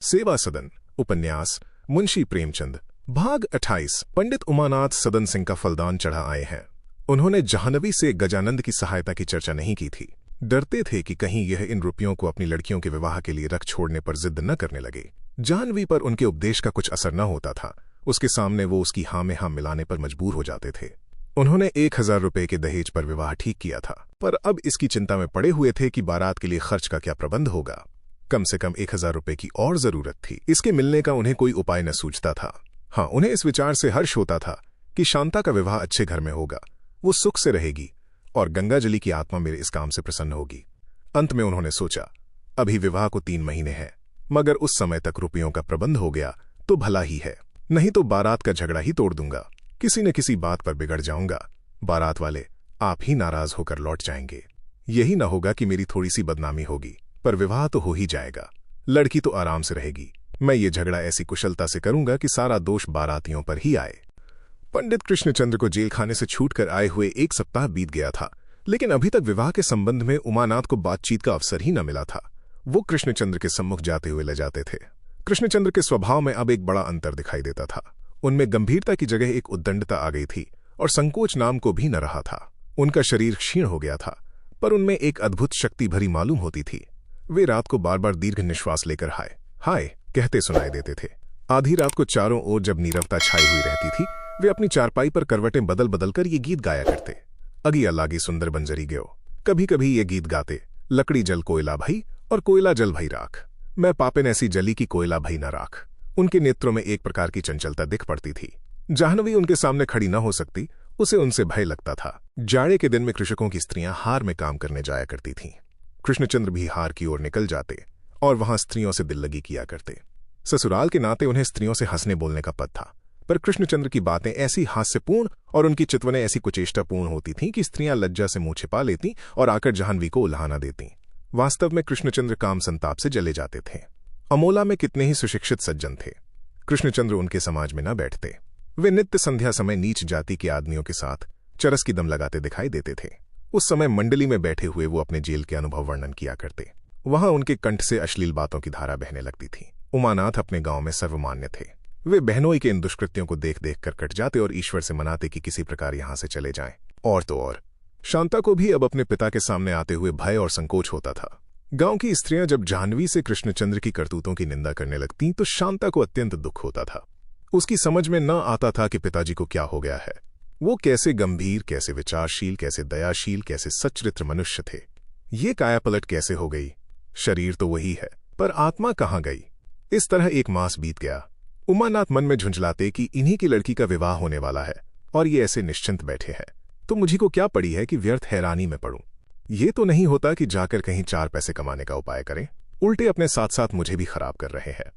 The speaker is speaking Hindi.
सेवा सदन उपन्यास मुंशी प्रेमचंद भाग 28। पंडित उमानाथ सदन सिंह का फलदान चढ़ा आए हैं। उन्होंने जाह्नवी से गजानंद की सहायता की चर्चा नहीं की थी। डरते थे कि कहीं यह इन रुपयों को अपनी लड़कियों के विवाह के लिए रख छोड़ने पर जिद न करने लगे। जाह्नवी पर उनके उपदेश का कुछ असर न होता था। उसके सामने वो उसकी हाँ में हाँ मिलाने पर मजबूर हो जाते थे। उन्होंने 1000 रुपये के दहेज पर विवाह ठीक किया था, पर अब इसकी चिंता में पड़े हुए थे कि बारात के लिए खर्च का क्या प्रबंध होगा। कम से कम 1000 रुपये की और जरूरत थी। इसके मिलने का उन्हें कोई उपाय न सूझता था। हाँ, उन्हें इस विचार से हर्ष होता था कि शांता का विवाह अच्छे घर में होगा, वो सुख से रहेगी और गंगाजली की आत्मा मेरे इस काम से प्रसन्न होगी। अंत में उन्होंने सोचा, अभी विवाह को 3 महीने हैं, मगर उस समय तक रुपयों का प्रबंध हो गया तो भला ही है, नहीं तो बारात का झगड़ा ही तोड़ दूंगा। किसी न किसी बात पर बिगड़ जाऊंगा। बारात वाले आप ही नाराज होकर लौट जाएंगे। यही न होगा कि मेरी थोड़ी सी बदनामी होगी, पर विवाह तो हो ही जाएगा। लड़की तो आराम से रहेगी। मैं ये झगड़ा ऐसी कुशलता से करूंगा कि सारा दोष बारातियों पर ही आए। पंडित कृष्णचंद्र को जेल खाने से छूटकर आए हुए 1 सप्ताह बीत गया था, लेकिन अभी तक विवाह के संबंध में उमानाथ को बातचीत का अवसर ही न मिला था। वो कृष्णचंद्र के सम्मुख जाते हुए ले जाते थे। कृष्णचंद्र के स्वभाव में अब एक बड़ा अंतर दिखाई देता था। उनमें गंभीरता की जगह एक उद्दंडता आ गई थी और संकोच नाम को भी न रहा था। उनका शरीर क्षीण हो गया था, पर उनमें एक अद्भुत शक्ति भरी मालूम होती थी। वे रात को बार बार दीर्घ निश्वास लेकर हाय हाय कहते सुनाई देते थे। आधी रात को चारों ओर जब नीरवता छाई हुई रहती थी, वे अपनी चारपाई पर करवटें बदल बदल कर ये गीत गाया करते। अगिया लागी सुंदर बंजरी गयो। कभी कभी ये गीत गाते, लकड़ी जल कोयला भई और कोयला जल भई राख, मैं पापिन ऐसी जली की कोयला भई न राख। उनके नेत्रों में एक प्रकार की चंचलता दिख पड़ती थी। जाह्नवी उनके सामने खड़ी न हो सकती, उसे उनसे भय लगता था। जाड़े के दिन में कृषकों की स्त्रियां हार में काम करने जाया करती थीं। कृष्णचंद्र भी हार की ओर निकल जाते और वहां स्त्रियों से दिल लगी किया करते। ससुराल के नाते उन्हें स्त्रियों से हंसने बोलने का पद था, पर कृष्णचंद्र की बातें ऐसी हास्यपूर्ण और उनकी चितवनें ऐसी कुचेष्टापूर्ण होती थीं कि स्त्रियां लज्जा से मुंह छिपा लेतीं और आकर जाह्नवी को उल्हाना देतीं। वास्तव में कृष्णचंद्र काम संताप से जले जाते थे। अमोला में कितने ही सुशिक्षित सज्जन थे, कृष्णचंद्र उनके समाज में न बैठते। वे नित्य संध्या समय नीच जाति के आदमियों के साथ चरस की दम लगाते दिखाई देते थे। उस समय मंडली में बैठे हुए वो अपने जेल के अनुभव वर्णन किया करते। वहां उनके कंठ से अश्लील बातों की धारा बहने लगती थी। उमानाथ अपने गांव में सर्वमान्य थे। वे बहनोई के इन दुष्कृत्यों को देख देख कर कट जाते और ईश्वर से मनाते कि किसी प्रकार यहां से चले जाएं। और तो और शांता को भी अब अपने पिता के सामने आते हुए भय और संकोच होता था। गांव की स्त्रियां जब जाह्नवी से कृष्णचंद्र की करतूतों की निंदा करने लगतीं तो शांता को अत्यंत दुख होता था। उसकी समझ में न आता था कि पिताजी को क्या हो गया है। वो कैसे गंभीर, कैसे विचारशील, कैसे दयाशील, कैसे सच्चरित्र मनुष्य थे। ये कायापलट कैसे हो गई। शरीर तो वही है, पर आत्मा कहाँ गई। इस तरह 1 मास बीत गया। उमानाथ मन में झुंझलाते कि इन्हीं की लड़की का विवाह होने वाला है और ये ऐसे निश्चिंत बैठे हैं, तो मुझी को क्या पड़ी है कि व्यर्थ हैरानी में पड़ूं। ये तो नहीं होता कि जाकर कहीं 4 पैसे कमाने का उपाय करें, उल्टे अपने साथ साथ मुझे भी खराब कर रहे हैं।